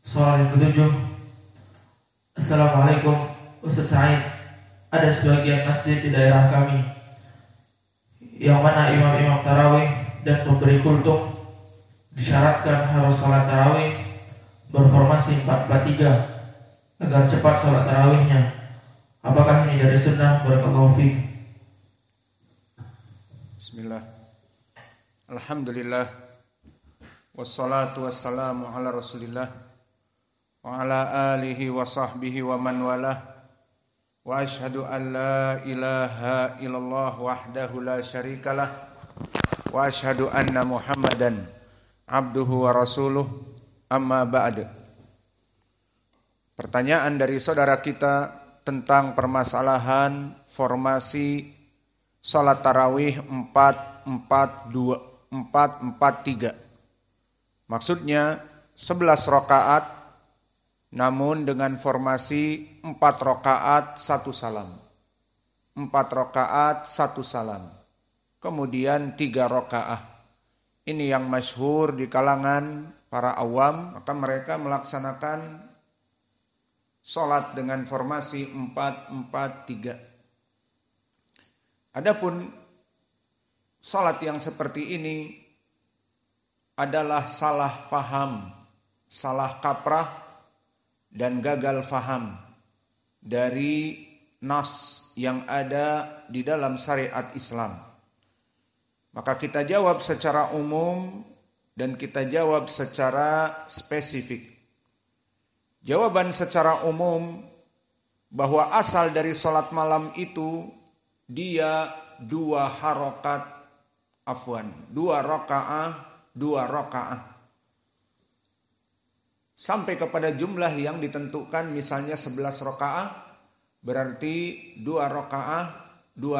Soal yang ketujuh. Assalamualaikum Ustaz Said. Ada sebagian masjid di daerah kami yang mana imam-imam tarawih dan pemberi kultum disyaratkan harus salat tarawih berformasi 4-4-3 agar cepat salat tarawihnya. Apakah ini dari sunnah? Barakallahu fiik. Bismillah. Alhamdulillah. Wassalatu wassalamu ala Rasulillah wa ala alihi wa sahbihi wa man walah. Wa ashhadu an la ilaha illallah wahdahu la syarikalah wa ashhadu anna Muhammadan abduhu wa rasuluh. Amma ba'd. Pertanyaan dari saudara kita tentang permasalahan formasi salat tarawih 4-4-2, 4-4-3. Maksudnya 11 rakaat namun dengan formasi 4 rakaat 1 salam. 4 rakaat 1 salam. Kemudian 3 rakaat. Ini yang masyhur di kalangan para awam, maka mereka melaksanakan salat dengan formasi 4-4-3. Adapun salat yang seperti ini adalah salah faham, salah kaprah, dan gagal faham dari nas yang ada di dalam syariat Islam. Maka kita jawab secara umum dan kita jawab secara spesifik. Jawaban secara umum bahwa asal dari salat malam itu dia 2 rakaat sampai kepada jumlah yang ditentukan, misalnya 11 rakaat, berarti 2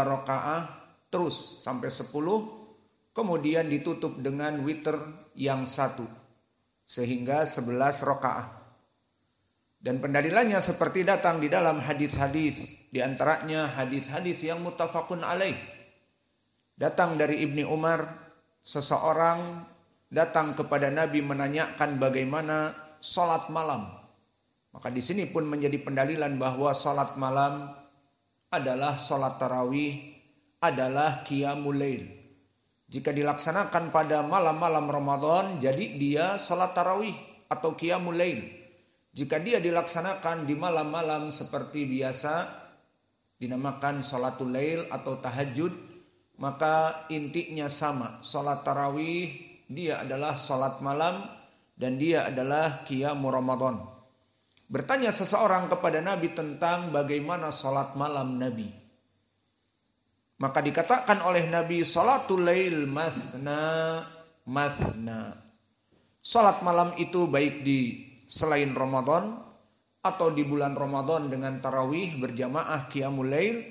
rakaat terus sampai 10, kemudian ditutup dengan witir yang 1 sehingga 11 rakaat. Dan pendalilannya seperti datang di dalam hadis-hadis, di antaranya hadis-hadis yang muttafaqun alaih. Datang dari Ibni Umar, seseorang datang kepada Nabi menanyakan bagaimana salat malam. Maka di sini pun menjadi pendalilan bahwa salat malam adalah salat tarawih, adalah qiyamul lail. Jika dilaksanakan pada malam-malam Ramadan, jadi dia salat tarawih atau qiyamul lail. Jika dia dilaksanakan di malam-malam seperti biasa, dinamakan salatul lail atau tahajud, maka intinya sama. Salat tarawih dia adalah salat malam dan dia adalah qiyamul Ramadan. Bertanya seseorang kepada Nabi tentang bagaimana salat malam Nabi. Maka dikatakan oleh Nabi, salatul lail mathna. Salat malam itu baik di selain Ramadan atau di bulan Ramadan dengan tarawih berjamaah qiyamul lail,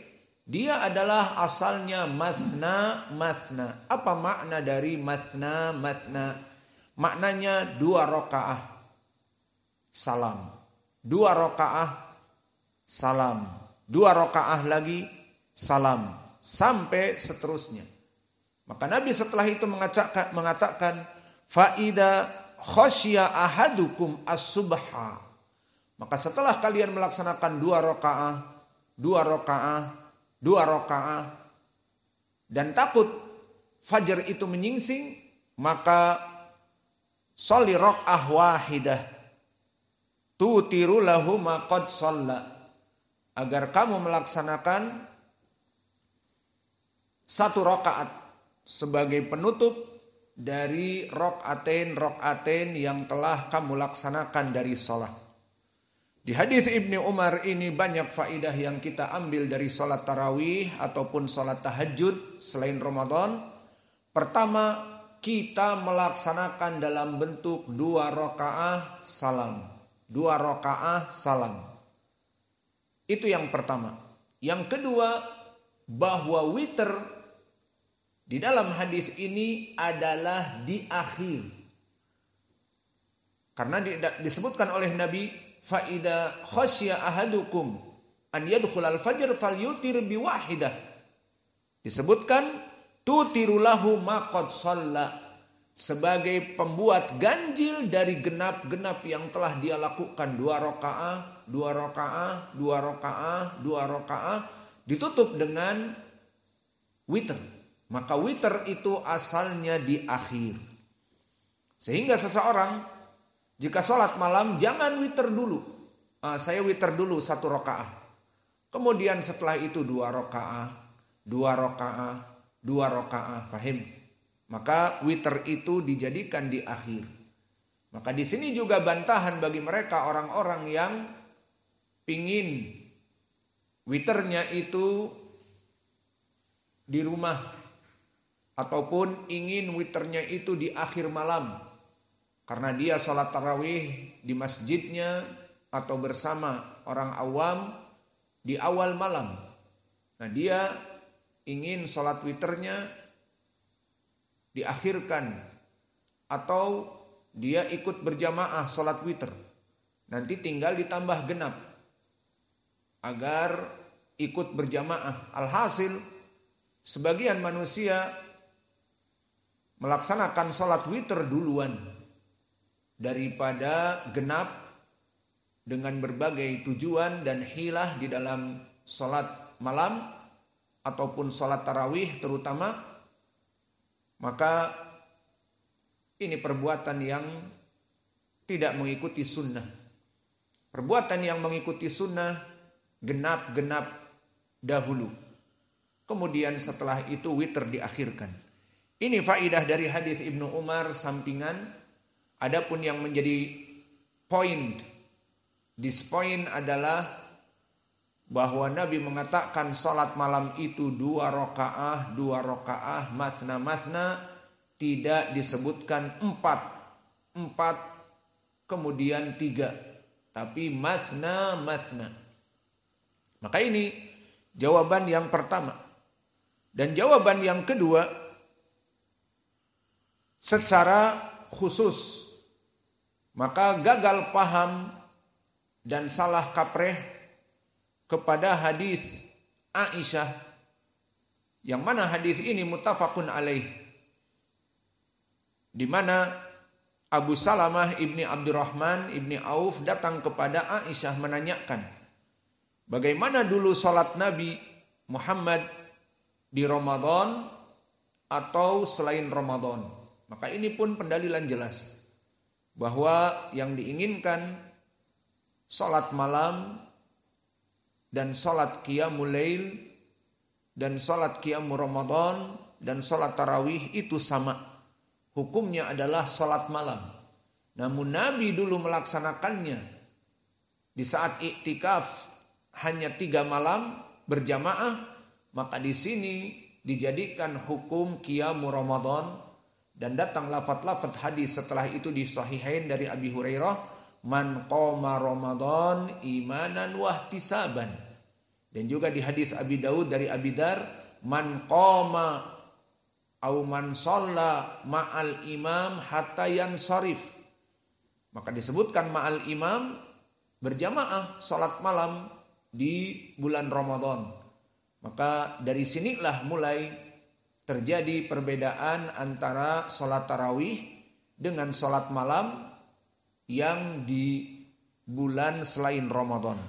dia adalah asalnya mathna. Apa makna dari mathna? Maknanya 2 rakaat salam, 2 rakaat salam, 2 rakaat lagi salam, sampai seterusnya. Maka Nabi setelah itu mengatakan faida khasya ahadukum as-subha. Maka setelah kalian melaksanakan 2 rakaat dan takut fajar itu menyingsing, maka sholli raka'ah wahidah tutiru lahu ma qad shalla, agar kamu melaksanakan 1 rakaat sebagai penutup dari rokaatain yang telah kamu laksanakan dari sholat. Di hadis Ibni Umar ini banyak faidah yang kita ambil dari sholat tarawih ataupun sholat tahajud selain Ramadan. Pertama, kita melaksanakan dalam bentuk 2 rakaat salam. 2 rakaat salam. Itu yang pertama. Yang kedua, bahwa witir di dalam hadis ini adalah di akhir. Karena disebutkan oleh Nabi, faida khasya ahadukum an yadkhulal fajr falyutir biwahidah. Disebutkan tutiru lahu ma qad shalla, sebagai pembuat ganjil dari genap-genap yang telah dia lakukan, 2 rakaat, 2 rakaat, 2 rakaat, 2 rakaat, ditutup dengan witir. Maka witir itu asalnya di akhir. Sehingga seseorang jika sholat malam jangan witir dulu. Saya witir dulu 1 rakaat. Kemudian setelah itu 2 rakaat, 2 rakaat, 2 rakaat. Fahim? Maka witir itu dijadikan di akhir. Maka di sini juga bantahan bagi mereka orang-orang yang pingin witirnya itu di rumah ataupun ingin witirnya itu di akhir malam karena dia sholat tarawih di masjidnya atau bersama orang awam di awal malam. Nah, dia ingin sholat witirnya diakhirkan atau dia ikut berjamaah sholat witir, nanti tinggal ditambah genap agar ikut berjamaah. Alhasil sebagian manusia melaksanakan sholat witir duluan daripada genap dengan berbagai tujuan dan hilah di dalam sholat malam ataupun sholat tarawih terutama. Maka ini perbuatan yang tidak mengikuti sunnah. Perbuatan yang mengikuti sunnah genap-genap dahulu. Kemudian setelah itu witir diakhirkan. Ini faidah dari hadis Ibnu Umar sampingan. Adapun yang menjadi point, this point adalah bahwa Nabi mengatakan salat malam itu 2 rakaah, 2 rakaah, masna, tidak disebutkan 4 kemudian 3, tapi masna. Maka ini jawaban yang pertama. Dan jawaban yang kedua, secara khusus, maka gagal paham dan salah kaprah kepada hadis Aisyah, yang mana hadis ini muttafaqun alaih, di mana Abu Salamah ibni Abdurrahman ibni Auf datang kepada Aisyah menanyakan bagaimana dulu salat Nabi Muhammad di Ramadan atau selain Ramadan. Maka ini pun pendalilan jelas bahwa yang diinginkan salat malam dan salat qiyamul lail dan salat qiyamul Ramadan dan salat tarawih itu sama. Hukumnya adalah salat malam. Namun Nabi dulu melaksanakannya di saat iktikaf hanya 3 malam berjamaah, maka di sini dijadikan hukum qiyamul Ramadan. Dan datang lafaz-lafaz hadis setelah itu di sahihain dari Abi Hurairah, man qoma Ramadan imanan wahtisaban. Dan juga di hadis Abi Daud dari Abi Dar, man qoma au man shalla ma'al imam hatta yansarif. Maka disebutkan ma'al imam berjamaah salat malam di bulan Ramadan. Maka dari sinilah mulai terjadi perbedaan antara salat tarawih dengan salat malam yang di bulan selain Ramadan.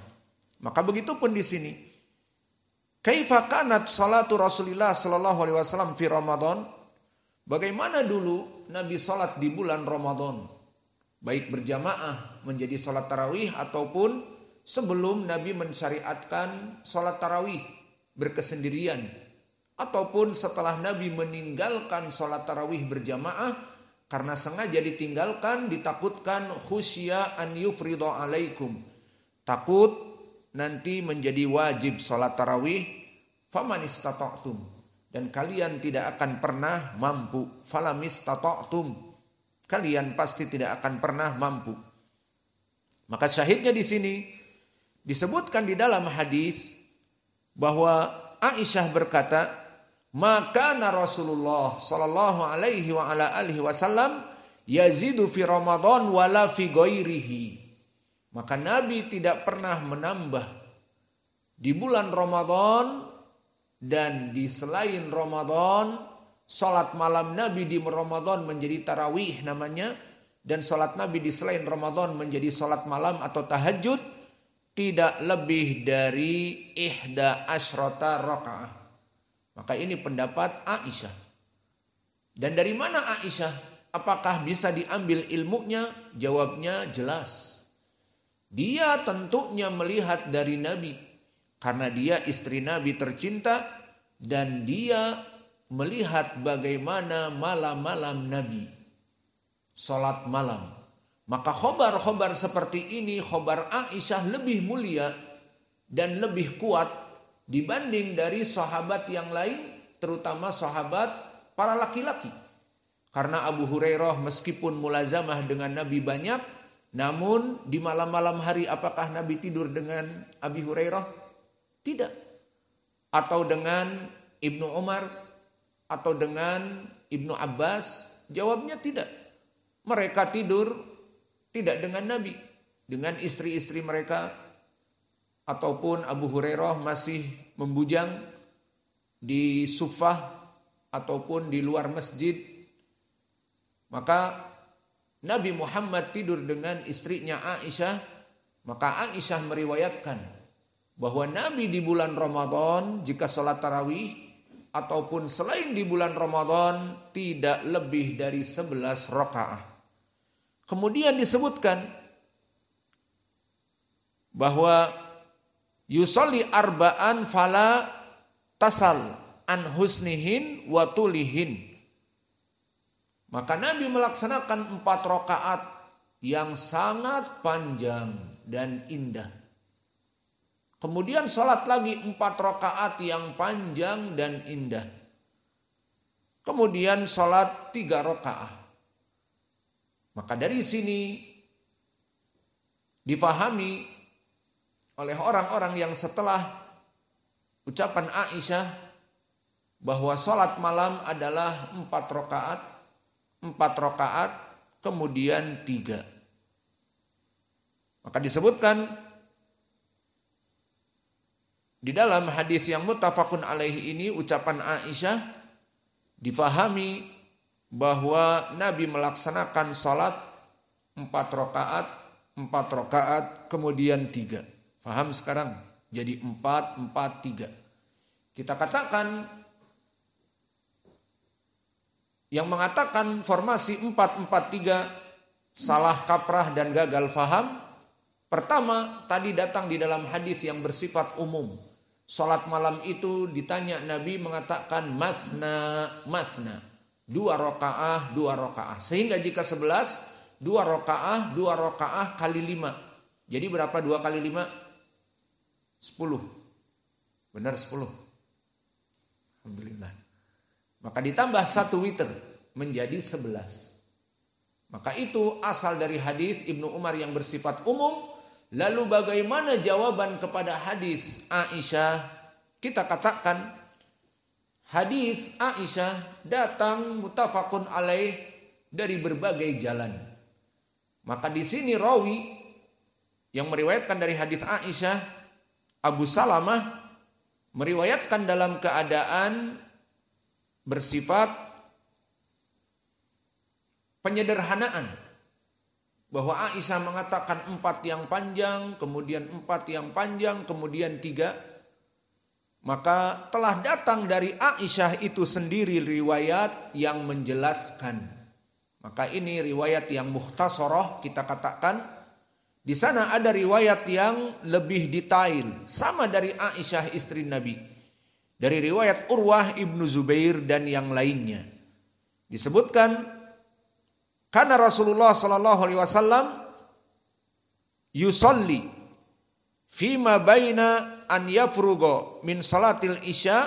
Maka begitu pun di sini. Kaifa kanat salatu Rasulillah sallallahu alaihi wasallam fi Ramadan? Bagaimana dulu Nabi salat di bulan Ramadan? Baik berjamaah menjadi salat tarawih ataupun sebelum Nabi mensyariatkan salat tarawih berkesendirian, ataupun setelah Nabi meninggalkan salat tarawih berjamaah karena sengaja ditinggalkan, ditakutkan khusya an yufridha alaikum, takut nanti menjadi wajib salat tarawih, faman istata'tum, dan kalian tidak akan pernah mampu, falam istata'tum, kalian pasti tidak akan pernah mampu. Maka syahidnya di sini disebutkan di dalam hadis bahwa Aisyah berkata, maka Rasulullah sallallahu alaihi wa ala alihi wasallam yazidu fi Ramadan wala fi ghairihi. Maka Nabi tidak pernah menambah di bulan Ramadan dan di selain Ramadan Salat malam Nabi di Ramadan menjadi tarawih namanya, dan salat Nabi di selain Ramadan menjadi salat malam atau tahajud tidak lebih dari 11 rakaah. Maka ini pendapat Aisyah. Dan dari mana Aisyah? Apakah bisa diambil ilmunya? Jawabnya jelas. Dia tentunya melihat dari Nabi, karena dia istri Nabi tercinta, dan dia melihat bagaimana malam-malam Nabi salat malam. Maka khobar-khobar seperti ini, khobar Aisyah lebih mulia dan lebih kuat dibanding dari sahabat yang lain, terutama sahabat para laki-laki. Karena Abu Hurairah meskipun mulazamah dengan Nabi banyak, namun di malam-malam hari apakah Nabi tidur dengan Abi Hurairah? Tidak. Atau dengan Ibnu Umar, atau dengan Ibnu Abbas? Jawabnya tidak. Mereka tidur tidak dengan Nabi, dengan istri-istri mereka, ataupun Abu Hurairah masih membujang di sufah ataupun di luar masjid. Maka Nabi Muhammad tidur dengan istrinya Aisyah. Maka Aisyah meriwayatkan bahwa Nabi di bulan Ramadan jika sholat tarawih ataupun selain di bulan Ramadan tidak lebih dari 11 rakaah. Kemudian disebutkan bahwa yusolli arba'an fala tasal an husnihin wa tulihin. Maka Nabi melaksanakan 4 rakaat yang sangat panjang dan indah. Kemudian sholat lagi 4 rakaat yang panjang dan indah. Kemudian sholat 3 rakaat. Maka dari sini difahami oleh orang-orang yang setelah ucapan Aisyah bahwa sholat malam adalah 4 rakaat, kemudian 3. Maka disebutkan di dalam hadis yang muttafaqun alaihi ini, ucapan Aisyah difahami bahwa Nabi melaksanakan salat 4 rakaat, kemudian 3. Faham sekarang? Jadi 4, 4, 3. Kita katakan yang mengatakan formasi 4, 4, 3 salah kaprah dan gagal faham. Pertama, tadi datang di dalam hadis yang bersifat umum. Salat malam itu ditanya, Nabi mengatakan masna, masna. 2 rakaah, 2 rakaah. Sehingga jika 11, 2 rakaah kali 5. Jadi berapa 2 kali 5? 10. Benar 10. Alhamdulillah. Maka ditambah 1 witir menjadi 11. Maka itu asal dari hadis Ibnu Umar yang bersifat umum. Lalu bagaimana jawaban kepada hadis Aisyah? Kita katakan hadis Aisyah datang muttafaqun alaih dari berbagai jalan. Maka di sini rawi yang meriwayatkan dari hadis Aisyah, Abu Salamah, meriwayatkan dalam keadaan bersifat penyederhanaan. Bahwa Aisyah mengatakan 4 yang panjang, kemudian 4 yang panjang, kemudian 3. Maka telah datang dari Aisyah itu sendiri riwayat yang menjelaskan. Maka ini riwayat yang mukhtasarah, kita katakan. Di sana ada riwayat yang lebih detail, sama dari Aisyah istri Nabi. Dari riwayat Urwah ibnu Zubair dan yang lainnya. Disebutkan, karena Rasulullah SAW yusolli fima baina an yafrugo min salatil isya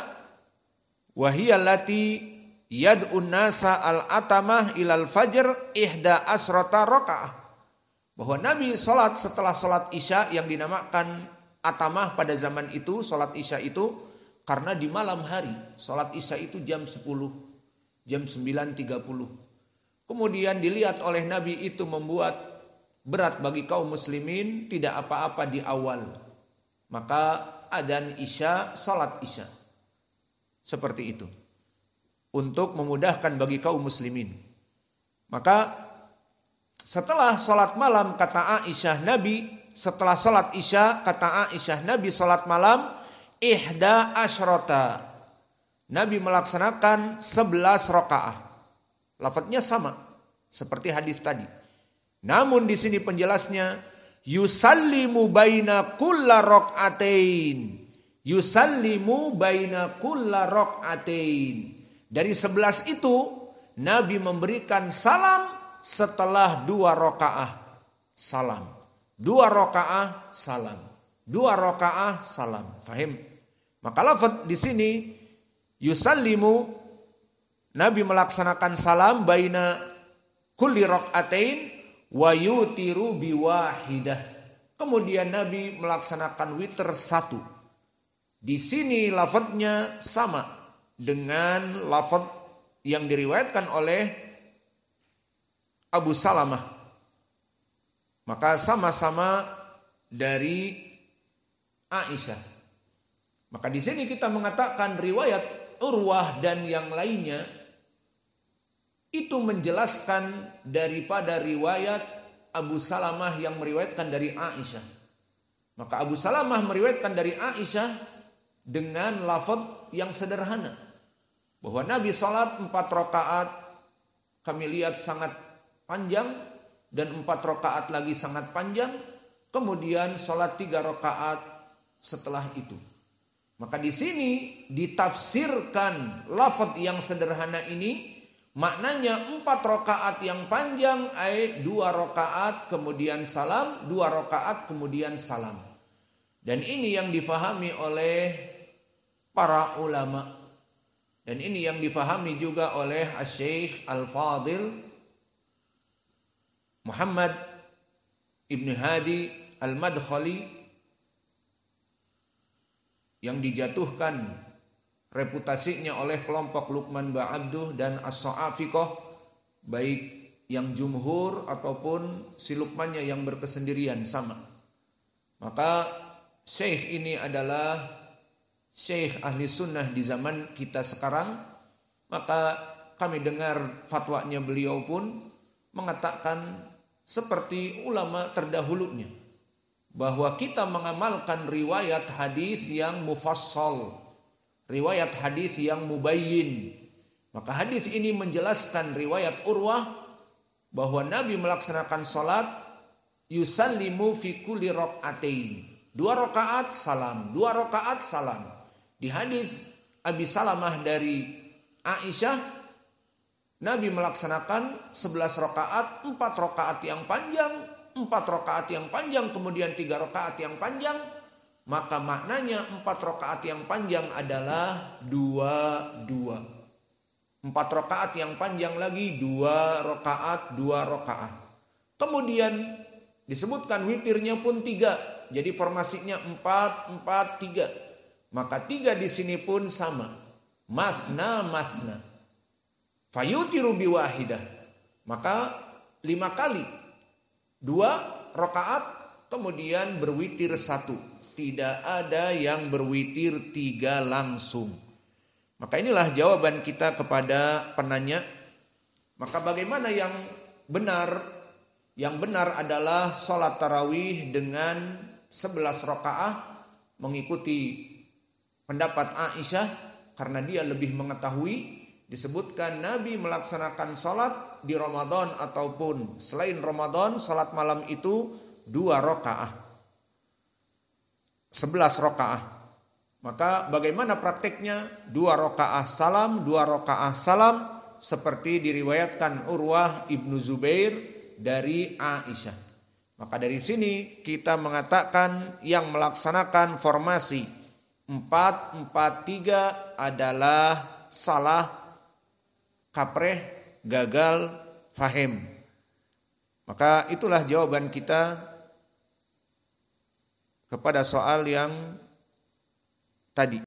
wa hiya allati yad'un nasa al-atamah ilal fajr 11 rakaah. Bahwa Nabi salat setelah salat isya yang dinamakan atamah pada zaman itu, salat isya itu karena di malam hari. Salat isya itu jam 10, jam 9.30. Kemudian dilihat oleh Nabi itu membuat berat bagi kaum muslimin, tidak apa-apa di awal. Maka adzan isya, salat isya. Seperti itu. untuk memudahkan bagi kaum muslimin. Maka setelah sholat malam kata Aisyah Nabi, setelah sholat isya kata Aisyah Nabi sholat malam ihda asyrota. Nabi melaksanakan 11 rakaah. Lafadznya sama seperti hadis tadi. Namun di sini penjelasnya yusallimu baina kulla rak'atain. Yusallimu baina kulla rak'atain. Dari 11 itu Nabi memberikan salam setelah 2 rakaah salam. 2 rakaah salam. 2 rakaah salam. Fahim? Maka lafaz di sini yusallimu, Nabi melaksanakan salam baina kulli rak'atain wa yutiru biwahidah. Kemudian Nabi melaksanakan witir 1. Di sini lafadznya sama dengan lafadz yang diriwayatkan oleh Abu Salamah. Maka sama-sama dari Aisyah. Maka di sini kita mengatakan riwayat Urwah dan yang lainnya itu menjelaskan daripada riwayat Abu Salamah yang meriwayatkan dari Aisyah. Maka Abu Salamah meriwayatkan dari Aisyah dengan lafaz yang sederhana, bahwa Nabi salat 4 rakaat kami lihat sangat panjang, dan 4 rakaat lagi sangat panjang, kemudian salat 3 rakaat setelah itu. Maka di sini ditafsirkan lafaz yang sederhana ini, maknanya 4 rakaat yang panjang, 2 rakaat kemudian salam, 2 rakaat kemudian salam. Dan ini yang difahami oleh para ulama. Dan ini yang difahami juga oleh Asy-Syaikh Al-Fadil Muhammad Ibn Hadi Al-Madkhali, yang dijatuhkan reputasinya oleh kelompok Luqman Ba'abduh dan As-Sa'afiqah, baik yang jumhur ataupun si Luqmannya yang berkesendirian sama. Maka syekh ini adalah syekh ahli sunnah di zaman kita sekarang. Maka kami dengar fatwanya beliau pun mengatakan seperti ulama terdahulunya, bahwa kita mengamalkan riwayat hadis yang mufassal, riwayat hadis yang mubayyin. Maka hadis ini menjelaskan riwayat Urwah bahwa Nabi melaksanakan salat yusallimu fi kulli rak'atain, 2 rakaat salam, 2 rakaat salam. Di hadis Abi Salamah dari Aisyah, Nabi melaksanakan 11 rakaat, 4 rakaat yang panjang, 4 rakaat yang panjang, kemudian 3 rakaat yang panjang. Maka maknanya 4 rakaat yang panjang adalah 2-2. 4 rakaat yang panjang lagi 2 rakaat, 2 rakaat. Kemudian disebutkan witirnya pun 3. Jadi formasinya 4-4-3. Maka 3 di sini pun sama. Masna masna. Fayutiru biwahidah. Maka 5 kali 2 rakaat kemudian berwitir 1. Tidak ada yang berwitir 3 langsung. Maka inilah jawaban kita kepada penanya. Maka bagaimana yang benar? Yang benar adalah sholat tarawih dengan 11 rakaah, mengikuti pendapat Aisyah karena dia lebih mengetahui. Disebutkan Nabi melaksanakan sholat di Ramadan ataupun selain Ramadan, sholat malam itu 2 rakaah, 11 rakaah. Maka bagaimana prakteknya? 2 rakaah salam, 2 rakaah salam, seperti diriwayatkan Urwah ibnu Zubair dari Aisyah. Maka dari sini kita mengatakan yang melaksanakan formasi 4-4-3 adalah salah, kapreh, gagal, fahim. Maka itulah jawaban kita kepada soal yang tadi.